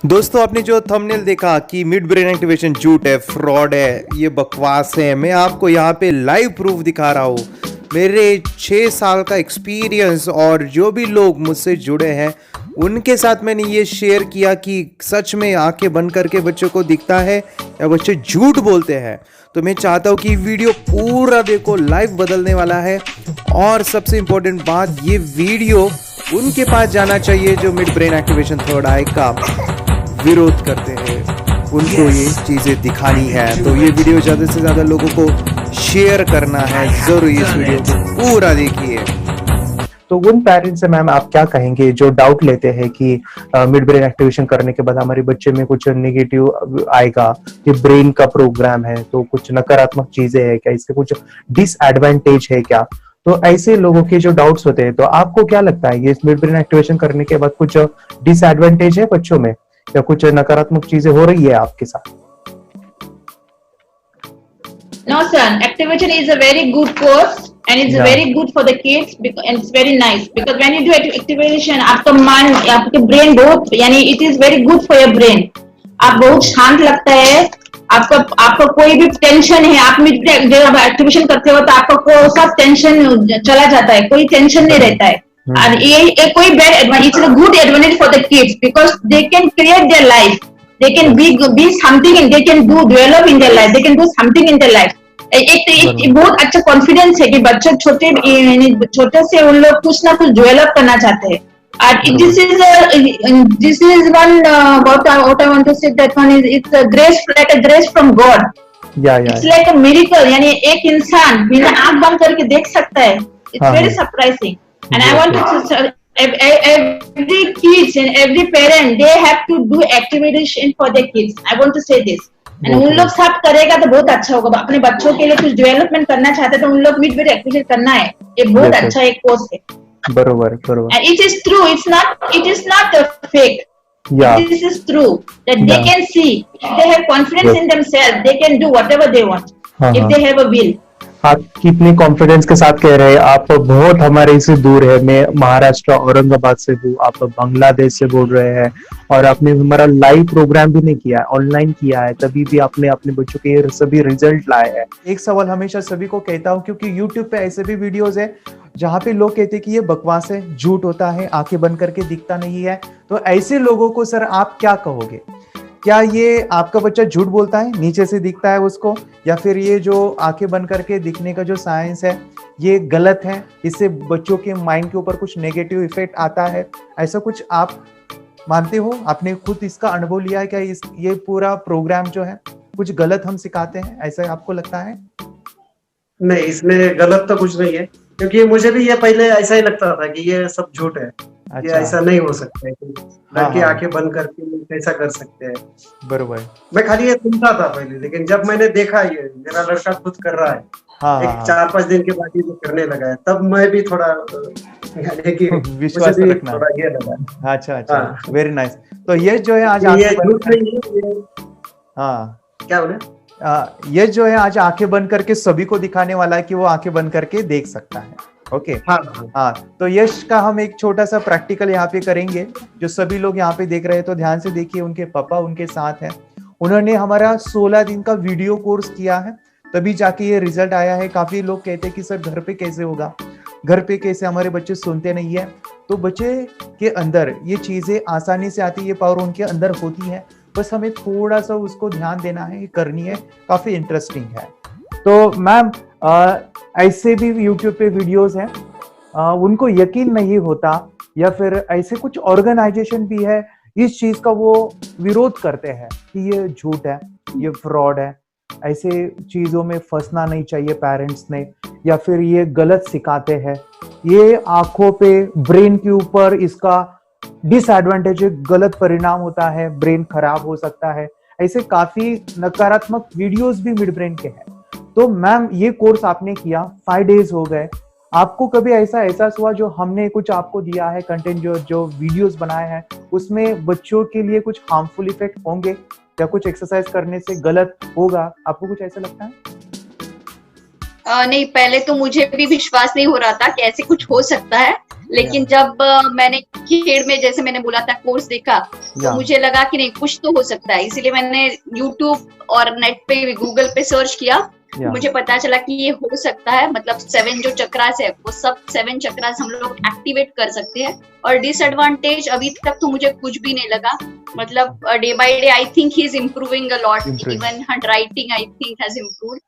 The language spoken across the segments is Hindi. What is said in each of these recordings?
दोस्तों आपने जो थंबनेल देखा कि मिड ब्रेन एक्टिवेशन झूठ है, फ्रॉड है, ये बकवास है, मैं आपको यहाँ पे लाइव प्रूफ दिखा रहा हूँ। मेरे 6 साल का एक्सपीरियंस और जो भी लोग मुझसे जुड़े हैं उनके साथ मैंने ये शेयर किया कि सच में आंखें बंद करके बच्चों को दिखता है या बच्चे झूठ बोलते हैं। तो मैं चाहता हूँ कि वीडियो पूरा देखो, लाइव बदलने वाला है। और सबसे इम्पोर्टेंट बात, ये वीडियो उनके पास जाना चाहिए जो मिड ब्रेन एक्टिवेशन थर्ड आई का विरोध करते हैं, उनको ये चीज़ें दिखानी है। तो ये वीडियो ज़्यादा से ज़्यादा लोगों को शेयर करना है, ज़रूर इस वीडियो को पूरा देखिए। तो उन पेरेंट्स से मैम आप क्या कहेंगे जो डाउट लेते हैं कि मिड ब्रेन एक्टिवेशन करने के बाद हमारे बच्चे में कुछ नेगेटिव आएगा, ये ब्रेन का प्रोग्राम है तो कुछ नकारात्मक चीजें है क्या, इसके कुछ डिसएडवांटेज है क्या? तो ऐसे लोगों के जो डाउट्स होते हैं, तो आपको क्या लगता है ये मिड ब्रेन एक्टिवेशन करने के बाद कुछ डिसएडवांटेज है बच्चों में या कुछ नकारात्मक चीजें हो रही है आपके साथ? No, son. Activation is a very good course and it's very good for the kids and it's very nice because when you do activation, आपका मन, आपके brain बहुत, यानी it is very good for your brain. आप बहुत शांत लगता है, आपका कोई भी टेंशन है, आप जब एक्टिवेशन करते हो तो आपका कोई सा टेंशन चला जाता है, कोई टेंशन नहीं रहता है। और ये कोई bad advantage, it's a good advantage for the kids because they can create their life, they can be something and they can do develop in their life, they can do something in their life। एक बहुत अच्छा कॉन्फिडेंस है कि बच्चे छोटे से उन लोग कुछ ना कुछ डेवलप करना चाहते हैं। और this is one what I want to say, that one is it's a grace, like a grace from God। it's like a miracle, यानी एक इंसान बिना आंख बंद करके देख सकता है। it's very surprising and I want to every kids and every parent they have to do activation for their kids। I want to say this and उन लोग सब करेगा तो बहुत अच्छा होगा। अपने बच्चों के लिए कुछ डेवलपमेंट करना चाहते तो उन लोग मिड ब्रेन एक्टिवेशन करना है, ये बहुत अच्छा एक कोर्स है। बरोबर बरोबर। and it is true, it is not a fake। this is true that they can see, if they have confidence in themselves they can do whatever they want if they have a will। आप कितने कॉन्फिडेंस के साथ कह रहे हैं? आप बहुत हमारे से दूर है, मैं महाराष्ट्र औरंगाबाद से हूँ, आप बांग्लादेश से बोल रहे हैं और आपने हमारा लाइव प्रोग्राम भी नहीं किया है, ऑनलाइन किया है, तभी भी आपने अपने बच्चों के सभी रिजल्ट लाए हैं। एक सवाल हमेशा सभी को कहता हूँ, क्योंकि यूट्यूब पे ऐसे भी वीडियोस है जहाँ पे लोग कहते हैं कि ये बकवास है, झूठ होता है, आंखें बंद करके दिखता नहीं है। तो ऐसे लोगों को सर आप क्या कहोगे? क्या ये आपका बच्चा झूठ बोलता है, नीचे से दिखता है उसको, या फिर ये जो आंखें बंद करके दिखने का जो साइंस है ये गलत है, इससे बच्चों के माइंड के ऊपर कुछ नेगेटिव इफेक्ट आता है, ऐसा कुछ आप मानते हो? आपने खुद इसका अनुभव लिया है क्या? ये पूरा प्रोग्राम जो है कुछ गलत हम सिखाते हैं, ऐसा आपको लगता है? नहीं, इसमें गलत तो कुछ नहीं है, क्योंकि मुझे भी ये पहले ऐसा ही लगता था कि ये सब झूठ है। ये ऐसा नहीं हो सकता है कि लड़के आंखें बंद करके कैसा कर सकते हैं। बरोबर। मैं खाली ये सुनता था पहले, लेकिन जब मैंने देखा ये मेरा लड़का खुद कर रहा है, एक 4-5 दिन के बाद ये करने लगा है, तब मैं भी थोड़ा विश्वास रखना थोड़ा ये लगा। अच्छा, वेरी नाइस। तो ये जो है आज ये झूठ नहीं है। हाँ, क्या बोले? ये जो है आज आंखें बंद करके सभी को दिखाने वाला है कि वो आंखें बंद करके देख सकता है। ओके। हाँ, तो यश का हम एक छोटा सा प्रैक्टिकल यहाँ पे करेंगे। जो सभी लोग यहाँ पे देख रहे हैं तो ध्यान से देखिए, उनके पापा उनके साथ हैं। उन्होंने हमारा 16 दिन का वीडियो कोर्स किया है, तभी जाके ये रिजल्ट आया है। काफी लोग कहते हैं कि सर घर पे कैसे होगा, घर पे कैसे, हमारे बच्चे सुनते नहीं है। तो बच्चे के अंदर ये चीजें आसानी से आती है, ये पावर उनके अंदर होती है, बस हमें थोड़ा सा उसको ध्यान देना है, करनी है, काफी इंटरेस्टिंग है। तो मैम ऐसे भी यूट्यूब पे वीडियोस हैं, उनको यकीन नहीं होता, या फिर ऐसे कुछ ऑर्गेनाइजेशन भी है इस चीज का वो विरोध करते हैं कि ये झूठ है, ये फ्रॉड है, ऐसे चीजों में फंसना नहीं चाहिए पेरेंट्स ने, या फिर ये गलत सिखाते हैं, ये आंखों पे, ब्रेन के ऊपर इसका डिसएडवांटेज, गलत परिणाम होता है, ब्रेन खराब हो सकता है। ऐसे काफी नकारात्मक वीडियोस भी मिड ब्रेन के हैं। तो मैम ये कोर्स आपने किया, 5 डेज हो गए, आपको कभी ऐसा एहसास हुआ जो हमने कुछ आपको दिया है कंटेंट, जो वीडियोस बनाए हैं, उसमें बच्चों के लिए कुछ हार्मफुल इफेक्ट होंगे या कुछ एक्सरसाइज करने से गलत होगा? आपको कुछ ऐसा लगता है? नहीं, पहले तो मुझे भी विश्वास नहीं हो रहा था कि ऐसे कुछ हो सकता है, लेकिन जब मैंने खेड़ में जैसे मैंने बोला था कोर्स देखा तो मुझे लगा कि नहीं कुछ तो हो सकता है, इसीलिए मैंने यूट्यूब और नेट पे गूगल पे सर्च किया। मुझे पता चला कि ये हो सकता है, मतलब 7 जो चक्रास है वो सब 7 चक्रास हम लोग एक्टिवेट कर सकते हैं। और डिसएडवांटेज अभी तक तो मुझे कुछ भी नहीं लगा, मतलब day by day I think he is improving a lot, even handwriting I think has improved,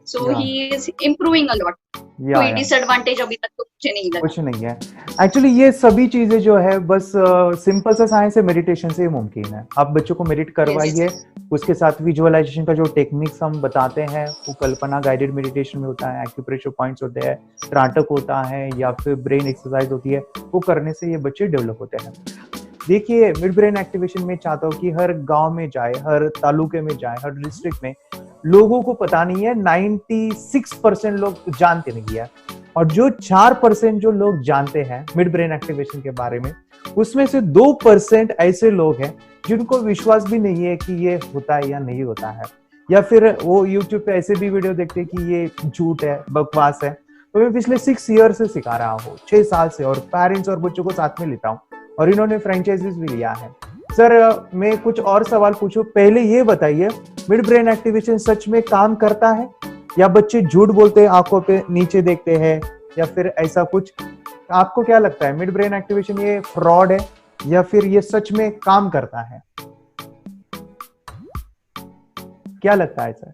so he is improving a lot. कोई डिसएडवांटेज अभी तक तो मुझे नहीं लगा। कुछ नहीं है एक्चुअली, ये सभी चीजें जो है बस सिंपल सा साइंस है, मेडिटेशन से मुमकिन है। आप बच्चों को मेडिट करवाइए, उसके साथ विजुअलाइजेशन का जो टेक्निक्स हम बताते हैं वो कल्पना गाइडेड मेडिटेशन में होता है, एक्यूप्रेशर पॉइंट्स होते हैं, त्राटक होता है या फिर ब्रेन एक्सरसाइज होती है, वो करने से ये बच्चे डेवलप होते हैं। देखिए मिड ब्रेन एक्टिवेशन में चाहता हूँ कि हर गांव में जाए, हर तालुके में जाए, हर डिस्ट्रिक्ट में लोगों को पता नहीं है, 96% लोग जानते नहीं है। और जो 4% जो लोग जानते हैं मिड ब्रेन एक्टिवेशन के बारे में, उसमें से 2% ऐसे लोग हैं जिनको विश्वास भी नहीं है कि ये होता है या नहीं होता है, या फिर वो यूट्यूब पे ऐसे भी वीडियो देखते हैं कि ये झूठ है, बकवास है। तो मैं पिछले 6 ईयर से सिखा रहा हूँ, 6 साल से, और पेरेंट्स और बच्चों को साथ में लेता हूँ, और इन्होंने फ्रेंचाइजीज भी लिया है। सर मैं कुछ और सवाल पूछूं, पहले ये बताइए मिड ब्रेन एक्टिवेशन सच में काम करता है या बच्चे झूठ बोलते हैं, आंखों पे नीचे देखते हैं, या फिर ऐसा कुछ? आपको क्या लगता है, मिड ब्रेन एक्टिवेशन ये फ्रॉड है या फिर ये सच में काम करता है? क्या लगता है सर?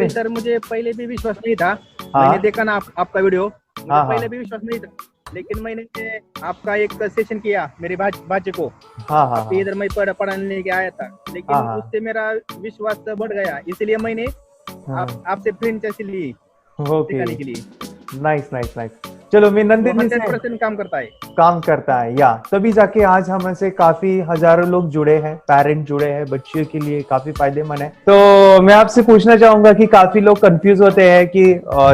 सर मुझे पहले भी विश्वास नहीं था। मैंने देखा ना आपका वीडियो, मुझे पहले भी विश्वास नहीं था, लेकिन मैंने आपका एक सेशन किया मेरे भांजे को। इधर मैं पढ़ाने के आया था, लेकिन उससे मेरा विश्वास बढ़ गया, इसलिए मैंने आपसे फ्रेंचाइजी ली सिखाने के लिए। नाइस। चलो मैं नंदिनी से 100% काम करता है या तभी जाके आज हमसे काफी हजारों लोग जुड़े हैं, पेरेंट जुड़े हैं, बच्चों के लिए काफी फायदेमंद है। तो मैं आपसे पूछना चाहूंगा कि काफी लोग कंफ्यूज होते हैं कि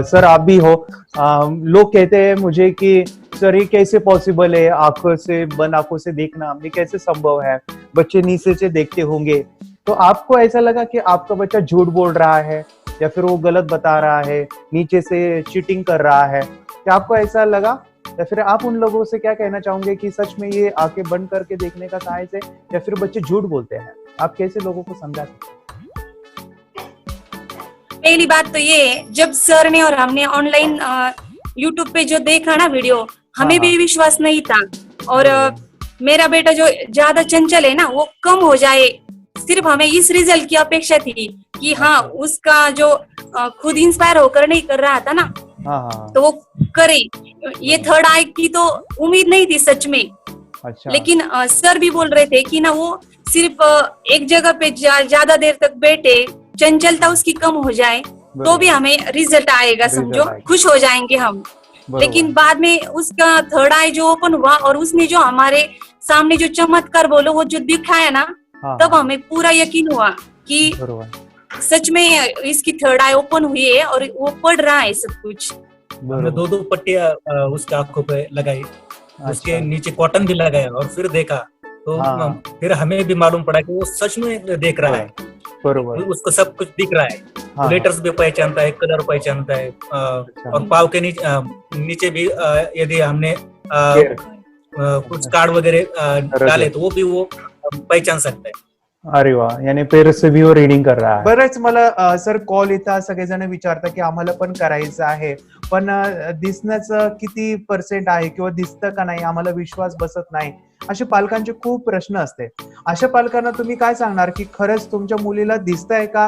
सर आप भी हो, लोग कहते हैं मुझे कि सर ये कैसे पॉसिबल है, आंखों से बंद आंखों से देखना, ये कैसे संभव है, बच्चे नीचे से देखते होंगे। तो आपको ऐसा लगा कि आपका बच्चा झूठ बोल रहा है या फिर वो गलत बता रहा है, नीचे से चीटिंग कर रहा है, क्या आपको ऐसा लगा? या फिर आप उन लोगों से क्या कहना चाहोगे कि सच में ये आंखें बंद करके देखने का साइंस है या फिर बच्चे झूठ बोलते हैं? आप कैसे लोगों को समझा सकते हैं? पहली बात तो ये, जब सर ने और हमने ऑनलाइन यूट्यूब पे जो देखा ना वीडियो, हमें भी विश्वास नहीं था। और मेरा बेटा जो ज्यादा चंचल है ना, वो कम हो जाए, सिर्फ हमें इस रिजल्ट की अपेक्षा थी कि हाँ उसका जो खुद इंस्पायर होकर नहीं कर रहा था ना, तो वो करे। ये थर्ड आई की तो उम्मीद नहीं थी सच में। अच्छा। लेकिन सर भी बोल रहे थे कि ना वो सिर्फ एक जगह पे ज्यादा देर तक बैठे, चंचलता उसकी कम हो जाए तो भी हमें रिजल्ट आएगा, समझो खुश हो जाएंगे हम। लेकिन बाद में उसका थर्ड आई जो ओपन हुआ और उसने जो हमारे सामने जो चमत्कार बोलो वो जो दिखाया ना, तब हमें पूरा यकीन हुआ कि सच में इसकी थर्ड आई ओपन हुई है और वो पढ़ रहा है सब कुछ। हमने 2 पट्टियां उसके आंखों पे लगाई, उसके नीचे कॉटन भी लगाया और फिर देखा तो फिर हमें भी मालूम पड़ा कि वो सच में देख रहा है, उसको सब कुछ दिख रहा है। लेटर्स भी पहचानता है, कलर पहचानता है, और पाव के नीचे भी यदि हमने कुछ कार्ड वगैरह डाले तो वो भी वो पहचान सकता है। अरे वाह, यानी पेर से भी वो रीडिंग कर रहा है। बरेच मला सर कॉल येतात, सगळेजण विचारतात की आम्हाला पण करायचं आहे, पण दिसण्याचं किती % आहे किंवा दिसतं का नाही, आम्हाला विश्वास बसत नाही, असे पालकांचे खूप प्रश्न असते। अशा पालकांना तुम्ही काय सांगणार की खरंच तुमच्या मुलीला दिसतंय का,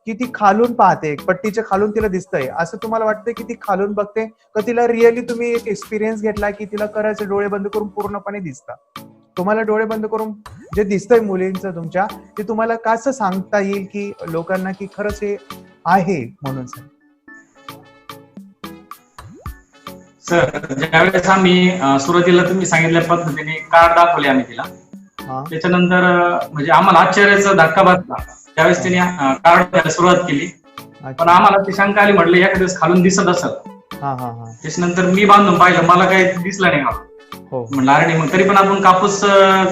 की ती खालून पाहते, पट्टीच्या खालून तिला दिसतंय, असं तुम्हाला वाटतंय की ती खालून बघते का तिला रिअली तुम्ही एक एक्सपिरियन्स घेतला की तिला खरंच डोळे बंद करून पूर्णपणे दिसतं? तुम्हाला डोळे बंद करून जे दिसतंय मुलींचं तुमच्या, ते तुम्हाला कसं सांगता येईल की लोकांना की खरंच हे आहे म्हणून? सर ज्यावेळेस आम्ही सुरुवातीला तुम्ही सांगितल्या पद्धतीने कार्ड दाखवले आम्ही तिला, त्याच्यानंतर म्हणजे आम्हाला आश्चर्याचा धक्का बसला त्यावेळेस तिने कार्ड घ्यायला सुरुवात केली, पण आम्हाला ती शंका आली, म्हटलं एखाद्या खालून दिसत असेल। त्याच्यानंतर मी बांधून पाहिलं, मला काही दिसलं नाही घालून, म्हणलं अरे मग तरी पण आपण कापूस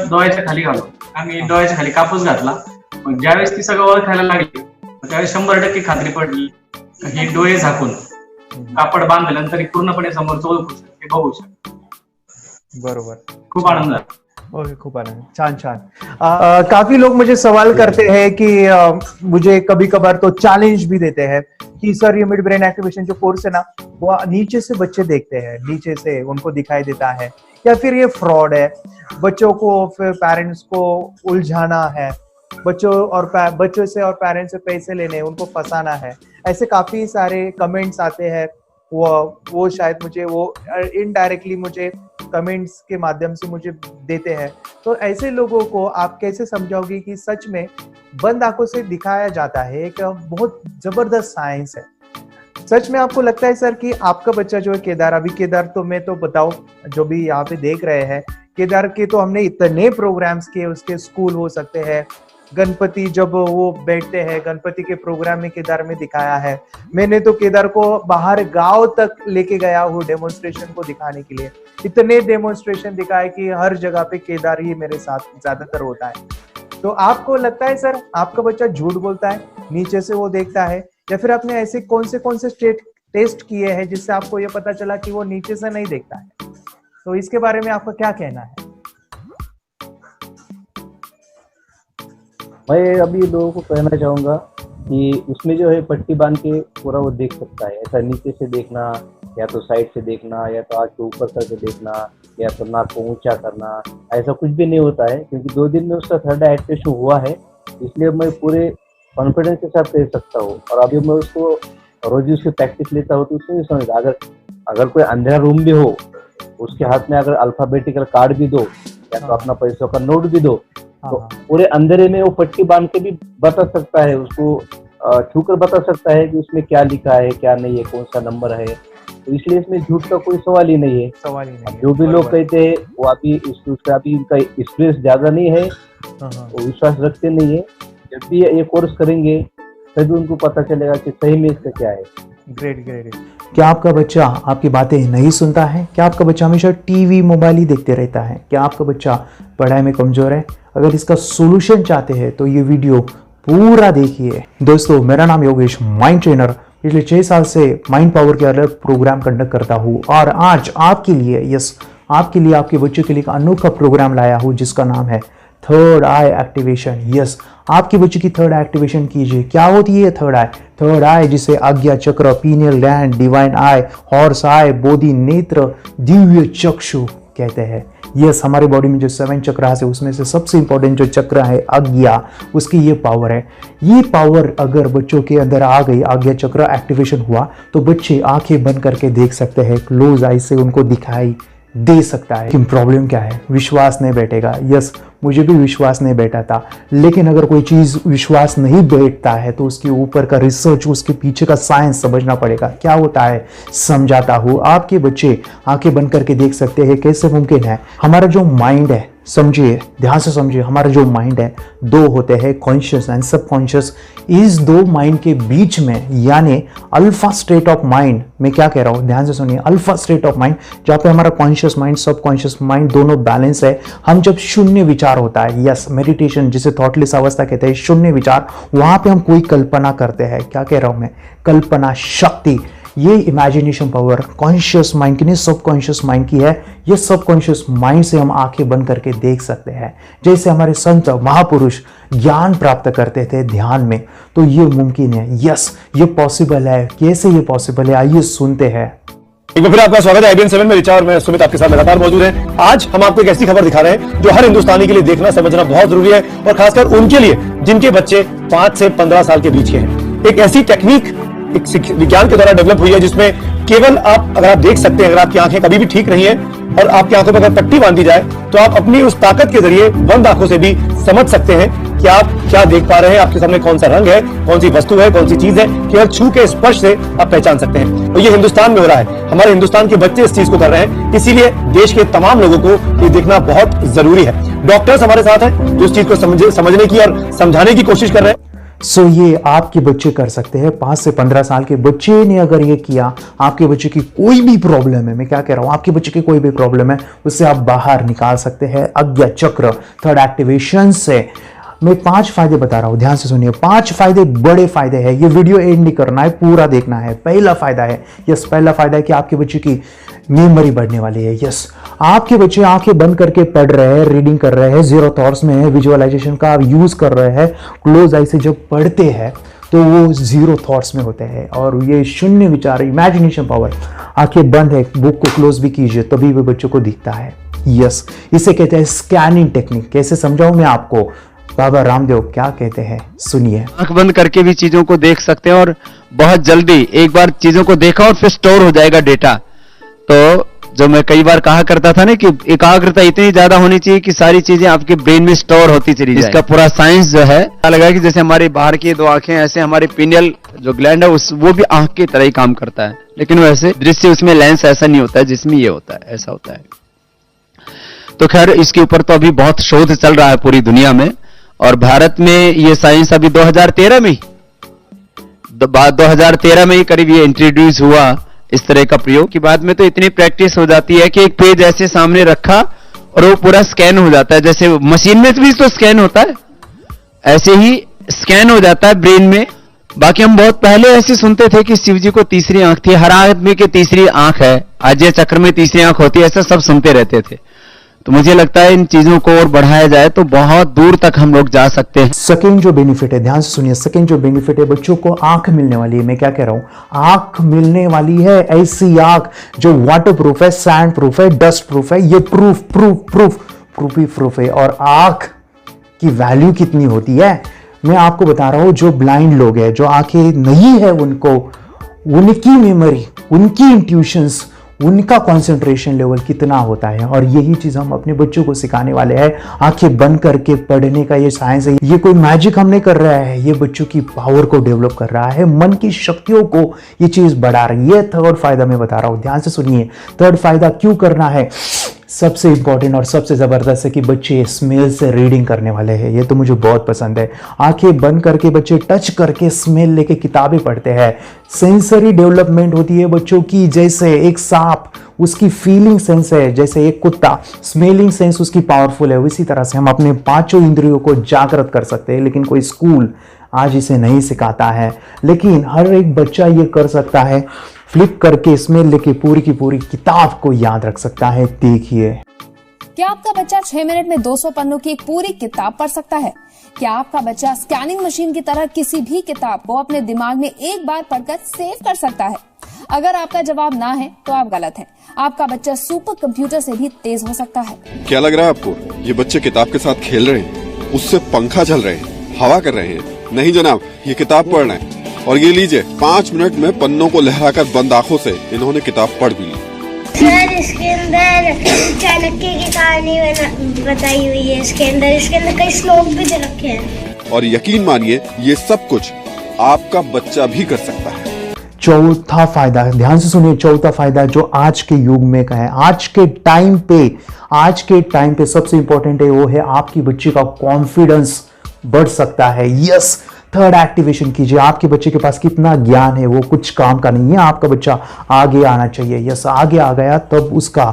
डोळ्याच्या खाली घालू, आम्ही डोळ्याच्या खाली कापूस घातला। मग ज्यावेळेस ती सगळं ओळखायला लागली त्यावेळेस 100% खात्री पडली ही डोळे झाकून कापड बांधल्यानंतर पूर्णपणे समोरचं ओळखू शकते, बघू शकते। बरोबर, खूप आनंद झाला. ओके, खूप आनंद, छान छान. काफी लोग मुझे सवाल करते हैं कि मुझे कभी कभार तो चैलेंज भी देते हैं कि सर ये मिड ब्रेन एक्टिवेशन जो कोर्स है ना, वो नीचे से बच्चे देखते हैं, नीचे से उनको दिखाई देता है, या फिर ये फ्रॉड है, बच्चों को फिर पेरेंट्स को उलझाना है, बच्चों से और पेरेंट्स से पैसे लेने, उनको फंसाना है. ऐसे काफी सारे कमेंट्स आते हैं. वो शायद मुझे वो इनडायरेक्टली मुझे कमेंट्स के माध्यम से मुझे देते हैं. तो ऐसे लोगों को आप कैसे समझाओगे कि सच में बंद आंखों से दिखाया जाता है एक बहुत जबरदस्त साइंस है? सच में आपको लगता है सर कि आपका बच्चा जो है केदार, अभी केदार तो मैं तो बताऊं, जो भी यहाँ पे देख रहे हैं, केदार के तो हमने इतने प्रोग्राम्स किए, उसके स्कूल हो सकते हैं, गणपति जब वो बैठते हैं, गणपति के प्रोग्राम में केदार में दिखाया है. मैंने तो केदार को बाहर गांव तक लेके गया हूँ डेमोन्स्ट्रेशन को दिखाने के लिए. इतने डेमोन्स्ट्रेशन दिखाए कि हर जगह पे केदार ही मेरे साथ ज्यादातर होता है. तो आपको लगता है सर आपका बच्चा झूठ बोलता है, नीचे से वो देखता है, या फिर आपने ऐसे कौन से टेस्ट किए हैं जिससे आपको ये पता चला कि वो नीचे से नहीं देखता है? तो इसके बारे में आपका क्या कहना है? मैं अभी लोगों को कहना चाहूँगा कि उसमें जो है पट्टी बांध के पूरा वो देख सकता है. ऐसा नीचे से देखना, या तो साइड से देखना, या तो आँख के ऊपर करके देखना, या तो नाक को ऊंचा करना, ऐसा कुछ भी नहीं होता है. क्योंकि 2 दिन में उसका थर्ड आई एक्टिवेशन हुआ है, इसलिए मैं पूरे कॉन्फिडेंस के साथ कह सकता हूँ. और अभी मैं उसको रोज उसकी प्रैक्टिस लेता हूँ तो उसमें भी समझ, अगर कोई अंधेरा रूम भी हो, उसके हाथ में अगर अल्फाबेटिकल कार्ड भी दो, या तो अपना पैसों का नोट भी दो, तो पूरे अंधेरे में वो पट्टी बांध के भी बता सकता है, उसको छूकर बता सकता है कि उसमें क्या लिखा है, क्या नहीं है, कौन सा नंबर है. तो इसलिए इसमें झूठ का कोई सवाल ही नहीं है. जो भी लोग कहते हैं वो अभी उसका अभी इनका एक्सपीरियंस ज्यादा नहीं है, वो विश्वास रखते नहीं है. जब भी ये कोर्स करेंगे तभी उनको पता चलेगा कि सही में इसका क्या है. ग्रेट. क्या आपका बच्चा आपकी बातें नहीं सुनता है? क्या आपका बच्चा हमेशा टीवी मोबाइल ही देखते रहता है? क्या आपका बच्चा पढ़ाई में कमजोर है? अगर इसका सोल्यूशन चाहते हैं तो ये वीडियो पूरा देखिए. दोस्तों, मेरा नाम योगेश, माइंड ट्रेनर. पिछले 6 साल से माइंड पावर के अलग प्रोग्राम कंडक्ट करता हूँ, और आज आपके लिए, आपके लिए, आपके बच्चों के लिए एक अनोखा प्रोग्राम लाया हूँ जिसका नाम है थर्ड आई एक्टिवेशन. यस, आपके बच्चे की थर्ड आई एक्टिवेशन कीजिए. क्या होती है थर्ड आई? थर्ड आई जिसे Ajna chakra, pineal gland, divine eye, Horus eye, बोधि नेत्र, दिव्य चक्षु कहते हैं. यस, हमारे बॉडी में जो 7 चक्रास है उसमें से सबसे इंपॉर्टेंट जो चक्र है आज्ञा, उसकी ये पावर है. ये पावर अगर बच्चों के अंदर आ गई, आज्ञा चक्र एक्टिवेशन हुआ, तो बच्चे आंखें बंद करके देख सकते हैं, क्लोज आई से उनको दिखाई दे सकता है. लेकिन प्रॉब्लम क्या है? विश्वास नहीं बैठेगा. यस, मुझे भी विश्वास नहीं बैठा था, लेकिन अगर कोई चीज़ विश्वास नहीं बैठता है तो उसके ऊपर का रिसर्च, उसके पीछे का साइंस समझना पड़ेगा. क्या होता है समझाता हूँ. आपके बच्चे आंखें बंद करके देख सकते हैं. कैसे मुमकिन है? हमारा जो माइंड है, समझिए, ध्यान से समझिए, हमारा जो माइंड है 2 होते हैं, कॉन्शियस एंड सबकॉन्शियस. इस 2 माइंड के बीच में, यानी अल्फा स्टेट ऑफ माइंड, मैं क्या कह रहा हूँ ध्यान से सुनिए, अल्फा स्टेट ऑफ माइंड, जहाँ पे हमारा कॉन्शियस माइंड, सबकॉन्शियस माइंड दोनों बैलेंस है. हम जब शून्य विचार होता है, यस, मेडिटेशन जिसे थॉटलेस अवस्था कहते हैं, शून्य विचार, वहां पे हम कोई कल्पना करते हैं. क्या कह रहा हूं मैं? कल्पना शक्ति. ये इमेजिनेशन पावर कॉन्शियस माइंड की नहीं, सबकॉन्शियस माइंड की है. ये सबकॉन्शियस माइंड से हम आंखें बंद करके देख सकते हैं. जैसे हमारे संत महापुरुष ज्ञान प्राप्त करते थे ध्यान में, तो ये मुमकिन है. यस, ये पॉसिबल है. कैसे ये पॉसिबल है, आइए सुनते हैं. एक बार फिर आपका स्वागत है IBN 7 में. रिचा और मैं सुमित आपके साथ लगातार मौजूद हैं. आज हम आपको एक ऐसी खबर दिखा रहे हैं जो हर हिंदुस्तानी के लिए देखना समझना बहुत जरूरी है, और खासकर उनके लिए जिनके बच्चे 5 से 15 साल के बीच के हैं. एक ऐसी टेक्निक एक विज्ञान के द्वारा डेवलप हुई है जिसमें केवल अगर आप देख सकते हैं, अगर आपकी आंखें कभी भी ठीक नहीं है और आपकी आंखों पर अगर पट्टी बांधी जाए, तो आप अपनी उस ताकत के जरिए बंद आंखों से भी समझ सकते हैं कि आप क्या देख पा रहे हैं, आपके सामने कौन सा रंग है, कौन सी वस्तु है, कौन सी चीज है. केवल छू के स्पर्श से आप पहचान सकते हैं. और ये हिंदुस्तान में हो रहा है. हमारे हिंदुस्तान के बच्चे इस चीज को कर रहे हैं, इसीलिए देश के तमाम लोगों को ये देखना बहुत जरूरी है. डॉक्टर्स हमारे साथ हैं जो इस चीज को समझने की और समझाने की कोशिश कर रहे हैं. सो ये आपके बच्चे कर सकते हैं. 5 से 15 साल के बच्चे ने अगर ये किया, आपके बच्चे की कोई भी प्रॉब्लम है, मैं क्या कह रहा हूं, आपके बच्चे की कोई भी प्रॉब्लम है, उससे आप बाहर निकाल सकते हैं आज्ञा चक्र थर्ड एक्टिवेशन से. मैं 5 फायदे बता रहा हूं, ध्यान से सुनिए. 5 फायदे बड़े फायदे हैं. ये वीडियो एंड नहीं करना है, पूरा देखना है. पहला फायदा है, यस, पहला फायदा है कि आपके बच्चे की मेमोरी बढ़ने वाली है। यस, आपके बच्चे आंखें बंद करके पढ़ रहे हैं, रीडिंग कर रहे हैं, जीरो थॉट्स में है, विजुअलाइजेशन का यूज कर रहे हैं, क्लोज आई से जब पढ़ते हैं तो वो जीरो थॉट्स में होते हैं और ये शून्य विचार, इमेजिनेशन पावर, आंखें बंद है, बुक को क्लोज भी कीजिए तभी वो बच्चों को दिखता है। यस, इसे कहते हैं स्कैनिंग टेक्निक। कैसे समझाऊं मैं आपको, बाबा रामदेव क्या कहते हैं, सुनिए। आंख बंद करके भी चीजों को देख सकते हैं और बहुत जल्दी एक बार चीजों को देखा और फिर स्टोर हो जाएगा डेटा। तो जो मैं कई बार कहा करता था ना कि एकाग्रता इतनी ज्यादा होनी चाहिए कि सारी चीजें आपके ब्रेन में स्टोर होती चली जाए। इसका पूरा साइंस जो है लगा कि जैसे हमारे बाहर की दो आंखें, ऐसे हमारे पिनियल जो ग्लैंड है वो भी आंख की तरह ही काम करता है, लेकिन वैसे दृश्य उसमें लेंस ऐसा नहीं होता है जिसमें ये होता है, ऐसा होता है। तो खैर इसके ऊपर तो अभी बहुत शोध चल रहा है पूरी दुनिया में, और भारत में ये साइंस अभी 2013 में ही करीब ये इंट्रोड्यूस हुआ इस तरह का प्रयोग। की बाद में तो इतनी प्रैक्टिस हो जाती है कि एक पेज ऐसे सामने रखा और वो पूरा स्कैन हो जाता है, जैसे मशीन में भी तो स्कैन होता है ऐसे ही स्कैन हो जाता है ब्रेन में। बाकी हम बहुत पहले ऐसे सुनते थे कि शिव जी को तीसरी आंख थी, हर आदमी की तीसरी आंख है, अजय चक्र में तीसरी आंख होती है, ऐसा सब सुनते रहते थे। तो मुझे लगता है इन चीजों को और बढ़ाया जाए तो बहुत दूर तक हम लोग जा सकते हैं। सेकंड जो बेनिफिट है, ध्यान से सुनिए, सेकंड जो बेनिफिट है, बच्चों को आंख मिलने वाली है। मैं क्या कह रहा हूं, आंख मिलने वाली है, ऐसी आंख जो वाटर प्रूफ है, सैंड प्रूफ है, डस्ट प्रूफ है, ये प्रूफ है। और आंख की वैल्यू कितनी होती है मैं आपको बता रहा हूं। जो ब्लाइंड लोग हैं, जो आंखें नहीं है उनको, उनकी मेमोरी, उनकी इंट्यूशंस, उनका कंसंट्रेशन लेवल कितना होता है, और यही चीज हम अपने बच्चों को सिखाने वाले हैं। आंखें बंद करके पढ़ने का ये साइंस है, ये कोई मैजिक हम नहीं कर रहा है, ये बच्चों की पावर को डेवलप कर रहा है, मन की शक्तियों को ये चीज बढ़ा रही है। थर्ड फायदा मैं बता रहा हूं, ध्यान से सुनिए। थर्ड फायदा क्यों करना है, सबसे इंपॉर्टेंट और सबसे जबरदस्त है कि बच्चे स्मेल से रीडिंग करने वाले हैं। ये तो मुझे बहुत पसंद है। आंखें बंद करके बच्चे टच करके स्मेल लेके किताबें पढ़ते हैं। सेंसरी डेवलपमेंट होती है बच्चों की, जैसे एक सांप उसकी फीलिंग सेंस है, जैसे एक कुत्ता स्मेलिंग सेंस उसकी पावरफुल है, उसी तरह से हम अपने पांचों इंद्रियों को जागृत कर सकते हैं। लेकिन कोई स्कूल आज इसे नहीं सिखाता है, लेकिन हर एक बच्चा ये कर सकता है, फ्लिप करके इसमें लेके पूरी की पूरी किताब को याद रख सकता है। देखिए, क्या आपका बच्चा 6 मिनट में 200 पन्नों की एक पूरी किताब पढ़ सकता है? क्या आपका बच्चा स्कैनिंग मशीन की तरह किसी भी किताब को अपने दिमाग में एक बार पढ़कर सेव कर सकता है? अगर आपका जवाब ना है तो आप गलत हैं। आपका बच्चा सुपर कंप्यूटर से भी तेज हो सकता है। क्या लग रहा है आपको, ये बच्चे किताब के साथ खेल रहे हैं, उससे पंखा चल रहे हैं, हवा कर रहे हैं? नहीं जनाब, ये किताब पढ़ रहे हैं। और ये लीजिए, 5 मिनट में पन्नों को लहराकर बंद आंखों से इन्होंने किताब पढ़ भी ली। सर, इसके अंदर चाणक्य की कहानी बताई हुई है, इसके अंदर कई श्लोक भी दे रखे हैं। और यकीन मानिए, ये सब कुछ आपका बच्चा भी कर सकता है। चौथा फायदा, ध्यान से सुनिए, चौथा फायदा जो आज के युग में का है, आज के टाइम पे सबसे इंपॉर्टेंट है, वो है आपकी बच्चे का कॉन्फिडेंस बढ़ सकता है। यस, थर्ड एक्टिवेशन कीजिए। आपके बच्चे के पास कितना ज्ञान है, वो कुछ काम का नहीं है। आपका बच्चा आगे आना चाहिए। यस, आगे आ गया तब उसका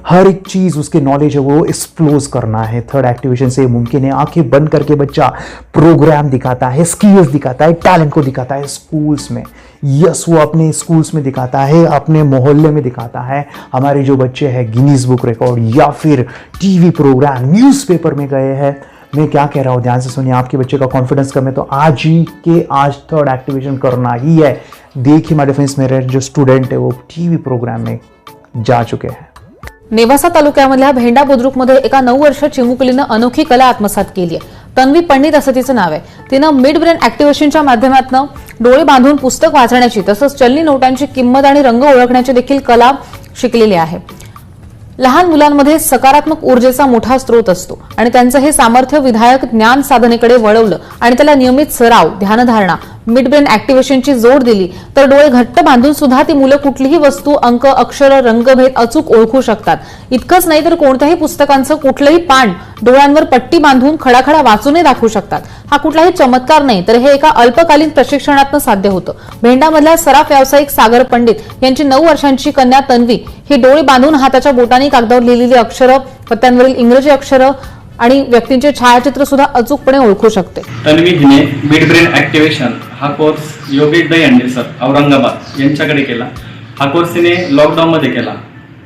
हर एक चीज, उसके नॉलेज है वो एक्सप्लोज करना है। थर्ड एक्टिवेशन से मुमकिन है। आंखें बंद करके बच्चा प्रोग्राम दिखाता है, स्किल्स दिखाता है, टैलेंट को दिखाता है स्कूल्स में। यस, वो अपने स्कूल्स में दिखाता है, अपने मोहल्ले में दिखाता है। हमारे जो बच्चे हैं गिनीज बुक रिकॉर्ड या फिर टीवी प्रोग्राम, न्यूज़पेपर में गए हैं। मैं क्या कह रहा हूं, ध्यान से सुनिए। आपके बच्चे का कॉन्फिडेंस कम है तो आज थर्ड एक्टिवेशन करना ही है। देखिए माय फ्रेंड्स, मेरे जो स्टुडंट है वो टीव्ही प्रोग्राम में जा चुके हैं। नेवासा तालुक्यामधल्या भेंडा बुद्रुकमध्ये एका 9 वर्षीय चिमुकलीनं अनोखी कला आत्मसात केली आहे। तन्वी पंडित असं तिचं नाव आहे। तिनं मिड ब्रेन ऍक्टिव्हेशनच्या माध्यमातून डोळे बांधून पुस्तक वाचण्याची तसंच चलनी नोटांची किंमत आणि रंग ओळखण्याची देखील कला शिकलेली आहे। लहान मुलांमध्ये सकारात्मक ऊर्जेचा मोठा स्रोत असतो आणि त्यांचं हे सामर्थ्य विधायक ज्ञान साधनेकडे वळवलं आणि त्याला नियमित सराव, ध्यानधारणा, मिड ब्रेन ऍक्टिव्हेशनची जोड दिली तर डोळे घट्ट बांधून सुद्धा ती मुलं कुठलीही वस्तू, अंक, अक्षर, रंगभेद अचूक ओळखू शकतात। इतकंच नाही तर कोणत्याही पुस्तकांचं कुठलंही पान डोळ्यांवर पट्टी बांधून खडाखडा वाचूनही दाखवू शकतात। हा कुठलाही चमत्कार नाही तर हे एका अल्पकालीन प्रशिक्षणातून साध्य होतं। भेंडामधल्या सराफ व्यावसायिक सागर पंडित यांची 9 वर्षांची कन्या तन्वी ही डोळे बांधून हाताच्या बोटांनी कागदावर लिहिलेली अक्षरं, पत्त्यांवरील इंग्रजी अक्षरं आणि व्यक्तींचे छायाचित्र सुद्धा अचूकपणे ओळखू शकते। तन्वी हिने मिड ब्रेन ऍक्टिव्हेशन हा कोर्स योगेश दहीहंडे सर औरंगाबाद यांच्याकडे केला। हा कोर्स तिने लॉकडाऊन मध्ये केला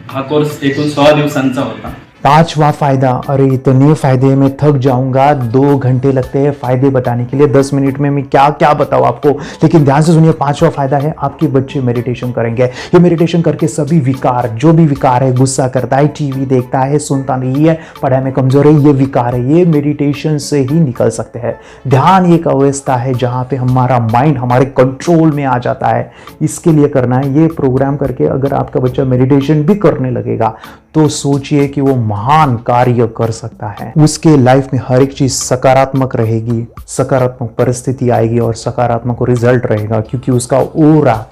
हा कोर्स एकूण 16 दिवसांचा होता. 5वां फायदा, अरे इतने फायदे में थक जाऊंगा, 2 घंटे लगते हैं फायदे बताने के लिए, 10 मिनट में मैं क्या क्या बताऊं आपको, लेकिन ध्यान से सुनिए. 5वां फायदा है आपके बच्चे मेडिटेशन करेंगे. ये मेडिटेशन करके सभी विकार, जो भी विकार है, गुस्सा करता है, टीवी देखता है, सुनता नहीं है, पढ़ाई में कमजोर है, ये विकार है, ये मेडिटेशन से ही निकल सकते हैं. ध्यान एक अवस्था है जहां पे हमारा माइंड हमारे कंट्रोल में आ जाता है. इसके लिए करना है ये प्रोग्राम करके. अगर आपका बच्चा मेडिटेशन भी करने लगेगा तो सोचिए कि वो महान कार्य कर सकता है. उसके लाइफ में हर एक चीज सकारात्मक रहेगी, सकारात्मक परिस्थिति आएगी और सकारात्मक रिजल्ट रहेगा, क्योंकि उसका ओरा,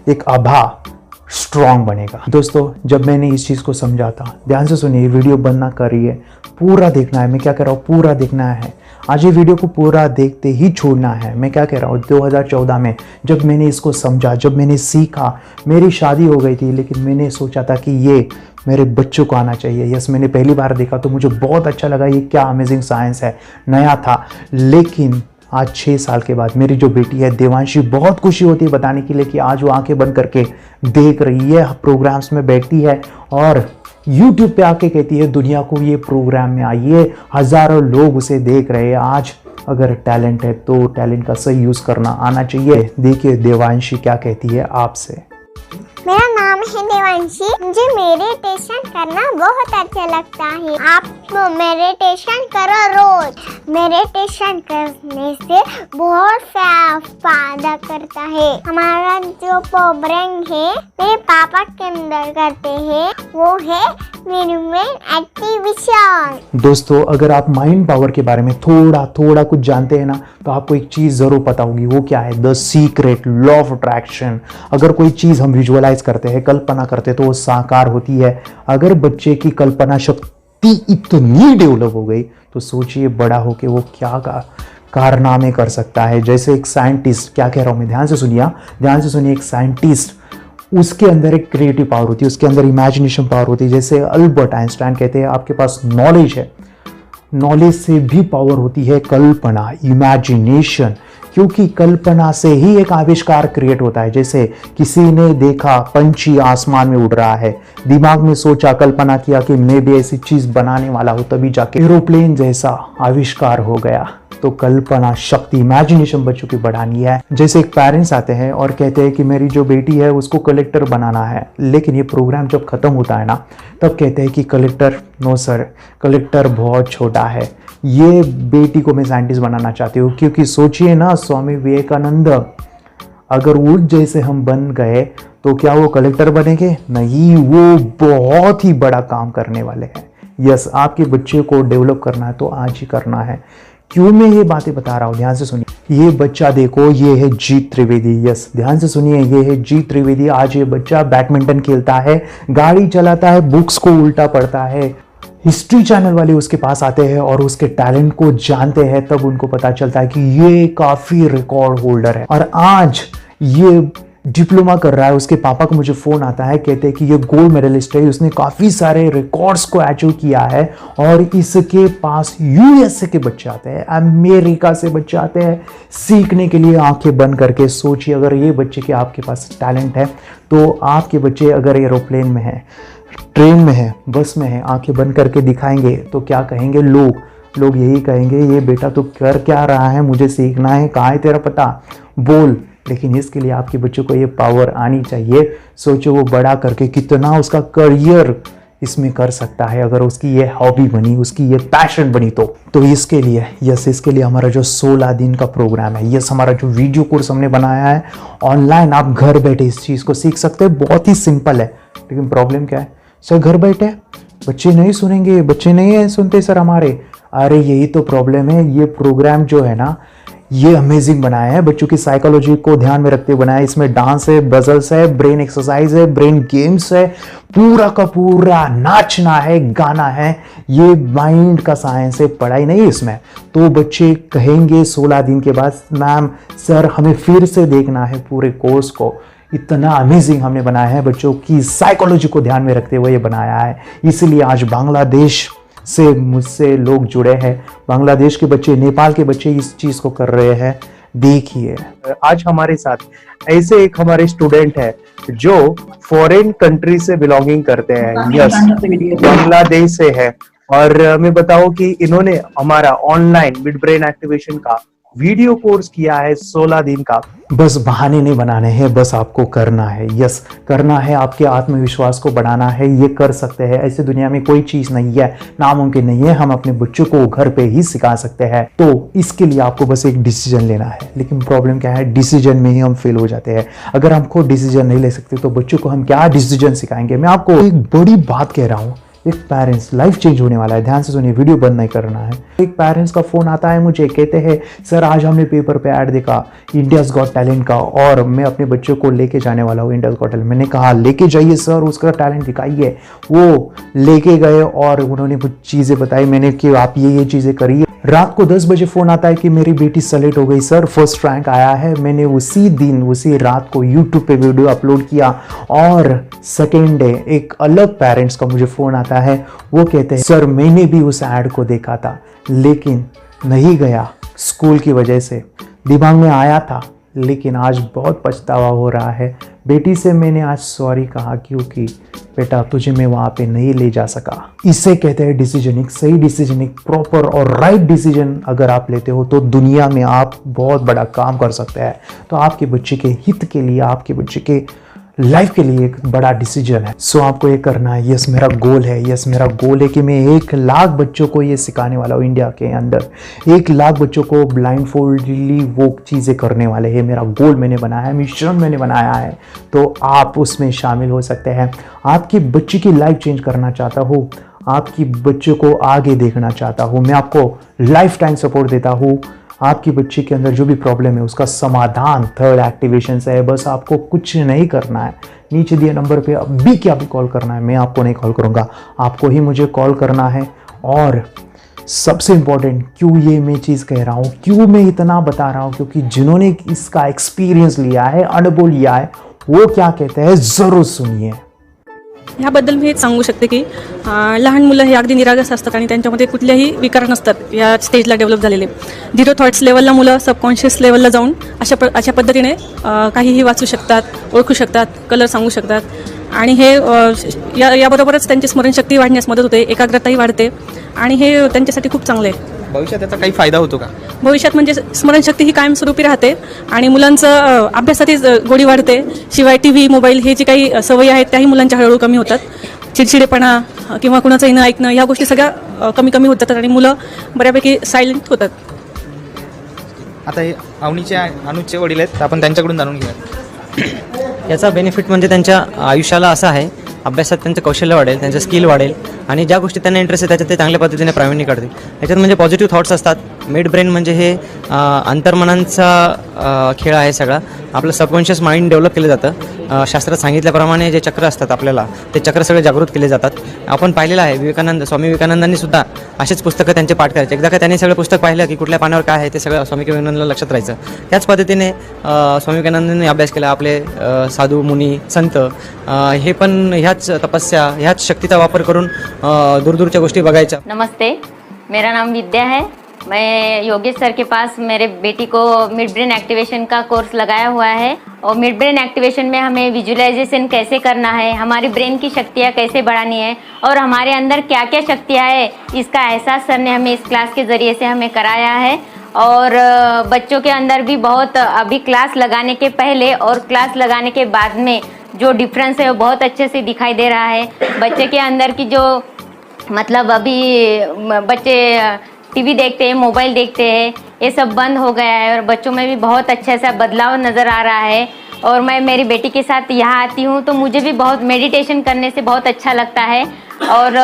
एक आभा स्ट्रांग बनेगा. दोस्तों, जब मैंने इस चीज को समझा था, ध्यान से सुनिए, वीडियो बंद ना करिए, पूरा देखना है. मैं क्या कह रहा हूँ, पूरा देखना है. आज ये वीडियो को पूरा देखते ही छोड़ना है. मैं क्या कह रहा हूँ, 2014 में जब मैंने इसको समझा, जब मैंने सीखा, मेरी शादी हो गई थी, लेकिन मैंने सोचा था कि ये मेरे बच्चों को आना चाहिए. यस, मैंने पहली बार देखा तो मुझे बहुत अच्छा लगा, ये क्या अमेजिंग साइंस है, नया था. लेकिन आज 6 साल के बाद मेरी जो बेटी है देवांशी, बहुत खुशी होती है बताने के लिए कि आज वो आंखें बंद करके देख रही है, प्रोग्राम्स में बैठती है और YouTube पे आके कहती है दुनिया को ये प्रोग्राम में आइए, हजारों लोग उसे देख रहे हैं. आज अगर टैलेंट है तो टैलेंट का सही यूज करना आना चाहिए. देखिए देवांशी क्या कहती है आपसे. मेरा नाम है देवांशी. मुझे मेडिटेशन करना बहुत अच्छा लगता है. आप मेडिटेशन करो रोज. मेडिटेशन करने से बहुत फायदा करता है. हमारा जो प्रोग्राम है मेरे पापा के अंदर करते हैं, वो है मीडियम एक्टिवेशन. दोस्तों, अगर आप माइंड पावर के बारे में थोड़ा कुछ जानते हैं ना, तो आपको एक चीज जरूर पता होगी. वो क्या है? The secret law of attraction. अगर कोई चीज हम विजुअलाइज करते हैं, कल्पना करते हैं, तो वो साकार होती है. अगर बच्चे की कल्पना शक्ति इतनी डेवलप हो गई तो सोचिए बड़ा होके वो क्या कारनामे कर सकता है. जैसे एक साइंटिस्ट, क्या कह रहा हूं मैं, ध्यान से सुनिए. एक साइंटिस्ट, उसके अंदर एक क्रिएटिव पावर होती है, उसके अंदर इमेजिनेशन पावर होती है. जैसे अल्बर्ट आइंस्टाइन कहते हैं आपके पास नॉलेज है, नॉलेज से भी पावर होती है कल्पना, इमेजिनेशन, क्योंकि कल्पना से ही एक आविष्कार क्रिएट होता है. जैसे किसी ने देखा पंछी आसमान में उड़ रहा है, दिमाग में सोचा, कल्पना किया कि मैं भी ऐसी चीज बनाने वाला हूं, तभी जाके एरोप्लेन जैसा आविष्कार हो गया. तो कल्पना शक्ति, इमेजिनेशन बच्चों की बढ़ानी है. जैसे एक पेरेंट्स आते हैं और कहते हैं कि मेरी जो बेटी है उसको कलेक्टर बनाना है, लेकिन ये प्रोग्राम जब खत्म होता है ना, तब कहते हैं कि कलेक्टर, नो सर, कलेक्टर बहुत छोटा है, ये बेटी को मैं साइंटिस्ट बनाना चाहती हूँ. क्योंकि सोचिए ना, स्वामी विवेकानंद अगर वो जैसे हम बन गए तो क्या वो कलेक्टर बनेंगे? नहीं, वो बहुत ही बड़ा काम करने वाले हैं. यस, आपके बच्चे को डेवलप करना है तो आज ही करना है. क्यों मैं ये बातें बता रहा हूँ, ध्यान से सुनिए. ये बच्चा देखो, ये है जीत त्रिवेदी. यस, ध्यान से सुनिए, ये है जीत त्रिवेदी. आज ये बच्चा बैडमिंटन खेलता है, गाड़ी चलाता है, बुक्स को उल्टा पढ़ता है. हिस्ट्री चैनल वाले उसके पास आते हैं और उसके टैलेंट को जानते हैं, तब उनको पता चलता है कि ये काफी रिकॉर्ड होल्डर है. और आज ये डिप्लोमा कर रहा है. उसके पापा को मुझे फोन आता है, कहते हैं कि ये गोल्ड मेडलिस्ट है, उसने काफी सारे रिकॉर्ड्स को अचीव किया है. और इसके पास यूएसए के बच्चे आते हैं, अमेरिका से बच्चे आते हैं सीखने के लिए, आंखें बंद करके. सोचिए अगर ये बच्चे के आपके पास टैलेंट है, तो आपके बच्चे अगर एरोप्लेन में है, ट्रेन में है, बस में है, आंखें बंद करके दिखाएंगे तो क्या कहेंगे लोग यही कहेंगे, ये बेटा तो कर क्या रहा है, मुझे सीखना है, कहाँ है तेरा पता, बोल. लेकिन इसके लिए आपके बच्चों को ये पावर आनी चाहिए. सोचो वो बड़ा करके कितना उसका करियर इसमें कर सकता है, अगर उसकी ये हॉबी बनी, उसकी ये पैशन बनी तो इसके लिए, यस, इसके लिए हमारा जो 16 दिन का प्रोग्राम है, यस, हमारा जो वीडियो कोर्स हमने बनाया है ऑनलाइन, आप घर बैठे इस चीज़ को सीख सकते हैं. बहुत ही सिंपल है. लेकिन प्रॉब्लम क्या है सर, घर बैठे बच्चे नहीं सुनेंगे, बच्चे नहीं सुनते सर हमारे. अरे यही तो प्रॉब्लम है. ये प्रोग्राम जो है ना, ये अमेजिंग बनाया है, बच्चों की साइकोलॉजी को ध्यान में रखते हुए बनाया है. इसमें डांस है, बजल्स है, ब्रेन एक्सरसाइज है, ब्रेन गेम्स है, पूरा का पूरा नाचना है, गाना है. ये माइंड का साइंस है, पढ़ाई नहीं इसमें. तो बच्चे कहेंगे 16 दिन के बाद, मैम सर हमें फिर से देखना है पूरे कोर्स को. इतना अमेजिंग हमने बनाया है, बच्चों की साइकोलॉजी को ध्यान में रखते हुए ये बनाया है. इसलिए आज बांग्लादेश से मुझसे लोग जुड़े हैं, बांग्लादेश के बच्चे, नेपाल के बच्चे इस चीज को कर रहे हैं. देखिए आज हमारे साथ ऐसे एक हमारे स्टूडेंट है जो फॉरेन कंट्री से बिलोंगिंग करते हैं, यस बांग्लादेश से है। और मैं बताऊं कि इन्होंने हमारा ऑनलाइन मिड ब्रेन एक्टिवेशन का वीडियो कोर्स किया है 16 दिन का। बस बहाने नहीं बनाने हैं, बस आपको करना है, यस करना है, आपके आत्मविश्वास को बढ़ाना है, ये कर सकते हैं। ऐसी दुनिया में कोई चीज नहीं है नामुमकिन नहीं है, हम अपने बच्चों को घर पे ही सिखा सकते हैं। तो इसके लिए आपको बस एक डिसीजन लेना है। लेकिन प्रॉब्लम क्या है, डिसीजन में ही हम फेल हो जाते हैं। अगर हम खुद डिसीजन नहीं ले सकते तो बच्चों को हम क्या डिसीजन सिखाएंगे। मैं आपको एक बड़ी बात कह रहा हूँ, एक पेरेंट्स लाइफ चेंज होने वाला है, ध्यान से सुनिए, वीडियो बंद नहीं करना है। एक पेरेंट्स का फोन आता है मुझे, कहते हैं सर आज हमने पेपर पे ऐड देखा इंडियाज गॉट टैलेंट का और मैं अपने बच्चों को लेके जाने वाला हूँ इंडियाज गॉट टैलेंट। मैंने कहा लेके जाइए सर, उसका टैलेंट दिखाइए। वो लेके गए और उन्होंने कुछ चीज़ें बताई मैंने कि आप ये चीज़ें करिए। रात को 10 बजे फोन आता है कि मेरी बेटी सेलेक्ट हो गई सर, फर्स्ट रैंक आया है। मैंने उसी दिन उसी रात को यूट्यूब पे वीडियो अपलोड किया और सेकेंड डे एक अलग पेरेंट्स का मुझे फोन आता है, वो कहते हैं सर मैंने भी उस ऐड को देखा था लेकिन नहीं गया स्कूल की वजह से, दिमाग में आया था लेकिन आज बहुत पछतावा हो रहा है। बेटी से मैंने आज सॉरी कहा क्योंकि बेटा तुझे मैं वहाँ पे नहीं ले जा सका। इसे कहते हैं डिसीजन। एक सही डिसीजन, एक प्रॉपर और राइट डिसीजन अगर आप लेते हो तो दुनिया में आप बहुत बड़ा काम कर सकते हैं। तो आपके बच्चे के हित के लिए, आपके बच्चे के लाइफ के लिए एक बड़ा डिसीजन है। सो आपको ये करना है। यस मेरा गोल है, यस मेरा गोल है कि मैं 1 लाख बच्चों को ये सिखाने वाला हूँ। इंडिया के अंदर 1 लाख बच्चों को ब्लाइंड फोल्डली वो चीज़ें करने वाले हैं। मेरा गोल मैंने बनाया है, मिशन मैंने बनाया है, तो आप उसमें शामिल हो सकते हैं। आपके बच्चे की लाइफ चेंज करना चाहता हूँ, आपकी बच्चों को आगे देखना चाहता हूँ, मैं आपको लाइफ टाइम सपोर्ट देता हूँ। आपके बच्चे के अंदर जो भी प्रॉब्लम है उसका समाधान थर्ड एक्टिवेशन से है। बस आपको कुछ नहीं करना है, नीचे दिए नंबर पे अभी क्या भी कॉल करना है। मैं आपको नहीं कॉल करूँगा, आपको ही मुझे कॉल करना है। और सबसे इम्पोर्टेंट, क्यों ये मैं चीज़ कह रहा हूँ, क्यों मैं इतना बता रहा हूँ, क्योंकि जिन्होंने इसका एक्सपीरियंस लिया है, अनुभव लिया है, वो क्या कहते हैं ज़रूर सुनिए। ह्याबद्दल मी हेच सांगू शकते की लहान मुलं हे अगदी निरागस असतात आणि त्यांच्यामध्ये कुठल्याही विकार नसतात या स्टेजला डेव्हलप झालेले। 0 थॉट्स लेवलला मुलं सबकॉन्शियस लेवलला जाऊन अशा पद्धतीने काहीही वाचू शकतात, ओळखू शकतात, कलर सांगू शकतात आणि हे याबरोबरच त्यांची स्मरणशक्ती वाढण्यास मदत होते, एकाग्रताही वाढते आणि हे त्यांच्यासाठी खूप चांगले आहे। भविष्यात त्याचा काही फायदा होतो का? भविष्यात म्हणजे स्मरणशक्ती ही कायमस्वरूपी राहते आणि मुलांचं अभ्यासातही गोडी वाढते। शिवाय टीव्ही, मोबाईल हे जे काही सवयी आहेत त्याही मुलांच्या हळूहळू कमी होतात। चिडचिडेपणा किंवा कुणाचंही न ऐकणं या गोष्टी सगळ्या कमी होत जातात आणि मुलं बऱ्यापैकी सायलेंट होतात। आता हे अनुजचे वडील आहेत, तर आपण त्यांच्याकडून जाणून घेऊया। याचा बेनिफिट म्हणजे त्यांच्या आयुष्याला असा आहे, अभ्यासात त्यांचं कौशल्य वाढेल, त्यांचं स्किल वाढेल आणि ज्या गोष्टी त्यांना इंटरेस्ट आहे त्याच्यात ते चांगल्या पद्धतीने प्रावीण्य करतील। याच्यात म्हणजे पॉझिटिव्ह थॉट्स असतात। मिड ब्रेन म्हणजे हे अंतर्मनांचा खेळ आहे सगळा। आपलं सबकॉन्शियस माइंड डेव्हलप केलं जातं। शास्त्रात सांगितल्याप्रमाणे जे चक्र असतात आपल्याला, ते चक्र सगळे जागृत केले जातात। आपण पाहिलेलं आहे स्वामी विवेकानंदांनी सुद्धा असेच पुस्तकं त्यांचे पाठ करायचे। एकदा का त्यांनी सगळं पुस्तक पाहिलं की कुठल्या पानावर काय आहे ते सगळं स्वामी विवेकानंदांना लक्षात राहायचं। त्याच पद्धतीने स्वामी विवेकानंदांनी अभ्यास केला। आपले साधू मुनी संत हे पण ह्याच तपस्या, ह्याच शक्तीचा वापर करून दूरदूरच्या गोष्टी बघायच्या। नमस्ते, मेरा नाम विद्या है। मैं योगेश सर के पास मेरे बेटी को मिड ब्रेन एक्टिवेशन का कोर्स लगाया हुआ है और मिड ब्रेन एक्टिवेशन में हमें विजुअलाइजेशन कैसे करना है, हमारी ब्रेन की शक्तियाँ कैसे बढ़ानी है और हमारे अंदर क्या क्या शक्तियाँ है, इसका एहसास सर ने हमें इस क्लास के ज़रिए से हमें कराया है। और बच्चों के अंदर भी बहुत अभी क्लास लगाने के पहले और क्लास लगाने के बाद में जो डिफरेंस है वो बहुत अच्छे से दिखाई दे रहा है। बच्चे के अंदर की जो मतलब अभी बच्चे टीवी देखते हैं, मोबाइल देखते हैं, ये सब बंद हो गया है और बच्चों में भी बहुत अच्छा सा बदलाव नज़र आ रहा है। और मैं मेरी बेटी के साथ यहाँ आती हूँ तो मुझे भी बहुत मेडिटेशन करने से बहुत अच्छा लगता है। और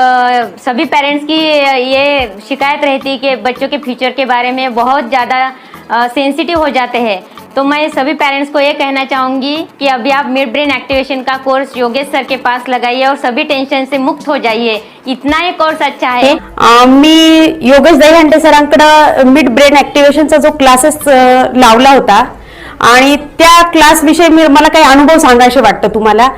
सभी पेरेंट्स की ये शिकायत रहती है कि बच्चों के फ्यूचर के बारे में बहुत ज़्यादा सेंसिटिव हो जाते हैं। तो मैं सभी पेरेंट्स को ये कहना चाहूँगी कि अभी आप मिड ब्रेन एक्टिवेशन का कोर्स योगेश सर के पास लगाइए और सभी टेंशन से मुक्त हो जाइए। इतना ये कोर्स अच्छा है। मी योगेश दहीहंडे सरांकडे मिड ब्रेन ऍक्टिव्हेशनचा जो क्लासेस लावला होता आणि त्या क्लास विषयी मला काही अनुभव सांगायचे वाटतं तुम्हाला।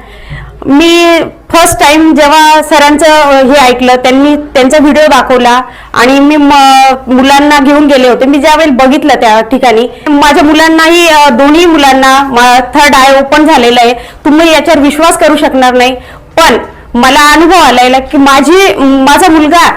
मी फर्स्ट टाइम जेव्हा सरांचं हे ऐकलं, त्यांनी त्यांचा व्हिडिओ दाखवला आणि मी मुलांना घेऊन गेले होते. मी ज्यावेळी बघितलं त्या ठिकाणी माझ्या मुलांनाही, दोन्ही मुलांना थर्ड आय ओपन झालेलं आहे. तुम्ही याच्यावर विश्वास करू शकणार नाही. पण मला अनुभव आलेला की माझा मुलगा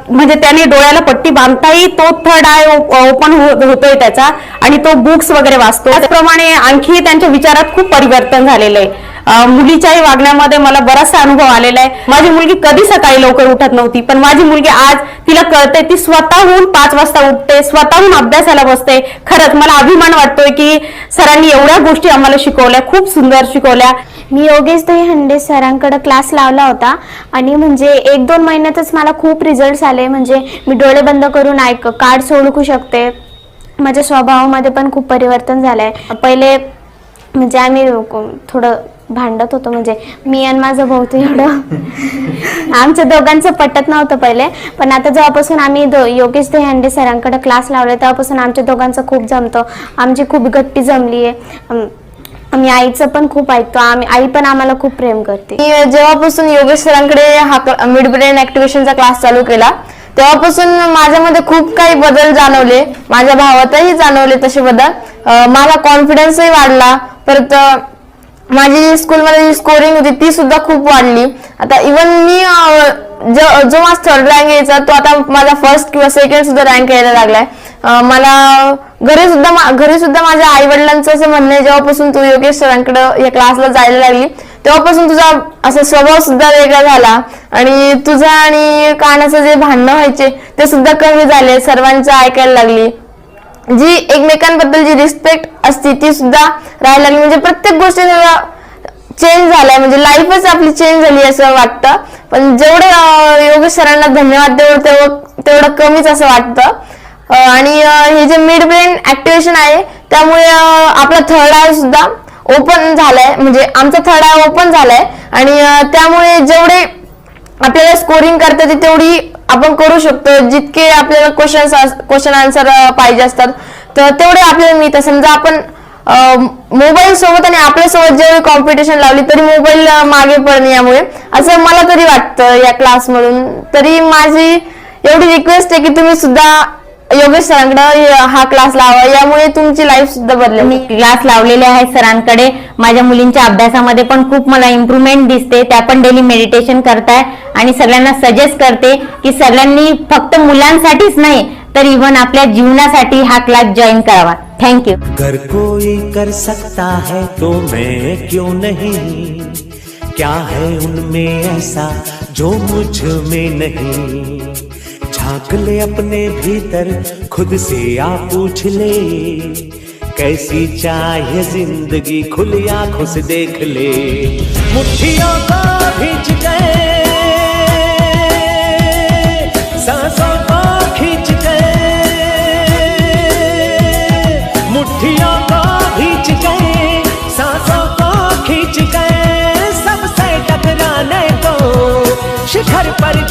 म्हणजे त्याने डोळ्याला पट्टी बांधताही तो थर्ड आय ओपन होतोय त्याचा, आणि तो बुक्स वगैरे वाचतो. त्याचप्रमाणे आणखी त्यांच्या विचारात खूप परिवर्तन झालेलं आहे. मुलीच्याही वागण्यामध्ये मला बराचसा अनुभव आलेला आहे. माझी मुलगी कधी सकाळी लवकर उठत नव्हती, पण माझी मुलगी आज तिला कळते, ती स्वतःहून 5 वाजता उठते, स्वतःहून अभ्यासाला बसते. खरंच मला अभिमान वाटतोय की सरांनी एवढ्या गोष्टी आम्हाला शिकवल्या, खूप सुंदर शिकवल्या. मी योगेश दहीहंडे सरांकडे क्लास लावला होता आणि म्हणजे 1-2 महिन्यातच मला खूप रिझल्ट्स आले. म्हणजे मी डोळे बंद करून कार्ड्स ओळखू शकते. माझ्या स्वभावामध्ये पण खूप परिवर्तन झालंय. पहिले म्हणजे आम्ही थोडं भांडत होतो, म्हणजे मी आणि माझा भाऊ एवढं आमच्या दोघांचं पटत नव्हतं पहिले. पण आता जेव्हापासून आम्ही योगेश दहीहंडे सरांकडे क्लास लावले तेव्हापासून आमच्या दोघांचं खूप जमतं. आमची खूप गट्टी जमली आहे. आम्ही आईचं पण खूप ऐकतो. आई पण आम्हाला खूप प्रेम करते. जेव्हापासून योगेश सरांकडे हा मिड ब्रेन ऍक्टिव्हेशनचा क्लास चालू केला तेव्हापासून माझ्यामध्ये खूप काही बदल जाणवले. माझ्या भावातही जाणवले तसे बदल. माझा कॉन्फिडन्सही वाढला. परत माझी स्कूलमध्ये जी स्कोरिंग होती ती सुद्धा खूप वाढली. आता इव्हन मी जो माझा थर्ड रँक यायचा तो आता माझा फर्स्ट किंवा सेकंड सुद्धा रँक यायला लागलाय. मला घरी सुद्धा माझ्या आई वडिलांचं असं म्हणणं आहे, जेव्हापासून तू योगेश सरांकडे या क्लासला जायला लागली तेव्हापासून तुझा असा स्वभाव सुद्धा वेगळा झाला आणि तुझा आणि कानाचं जे भांडणं व्हायचे ते सुद्धा कमी झाले. सर्वांचं ऐकायला लागली. जी एकमेकांबद्दल जी रिस्पेक्ट असते ती सुद्धा राहायला लागली. म्हणजे प्रत्येक गोष्टी चेंज झालाय. म्हणजे लाईफच आपली चेंज झाली असं वाटतं. पण जेवढे योगेश सरांना धन्यवाद तेवढं कमीच असं वाटतं. आणि हे जे मिड ब्रेन ऍक्टिव्हेशन आहे त्यामुळे आपला थर्ड आय सुद्धा ओपन झालाय. म्हणजे आमचा थर्ड आय ओपन झालाय आणि त्यामुळे जेवढे आपल्याला स्कोरिंग करता येते तेवढी आपण करू शकतो. जितके आपल्याला क्वेश्चन आन्सर पाहिजे असतात तर तेवढे आपल्याला मिळतात. समजा आपण मोबाईल सोबत आणि आपल्यासोबत जेवढी कॉम्पिटिशन लावली तरी मोबाईल मागे पडणे, यामुळे असं मला तरी वाटतं या क्लासमधून. तरी माझी एवढी रिक्वेस्ट आहे की तुम्ही सुद्धा योगेश सरांकडे हा क्लास लावा, यामुळे तुमची लाईफ सुद्धा बदलेल. मी क्लास लावलेले आहे सरांकडे. माझ्या मुलींच्या अभ्यासामध्ये पण खूप मला इम्प्रूव्हमेंट दिसते. त्या पण डेली मेडिटेशन करताय आणि सगळ्यांना सजेस्ट करते की सगळ्यांनी फक्त मुलांसाठीच नाही तर इव्हन आपल्या जीवनासाठी हा क्लास जॉईन करावा. थँक्यू. अगर कोई कर सकता है तो मैं क्यों नहीं, क्या है उनमें ऐसा जो मुझ में नहीं. झांक ले अपने भीतर खुद से आ पूछ ले, कैसी चाहिए जिंदगी खुली आंखों से देख ले. मुट्ठियों को भींच गए, सांसों को खींच गए, मुट्ठियों को भींच गए, सांसों को खींच गए. सबसे टकराने को शिखर पर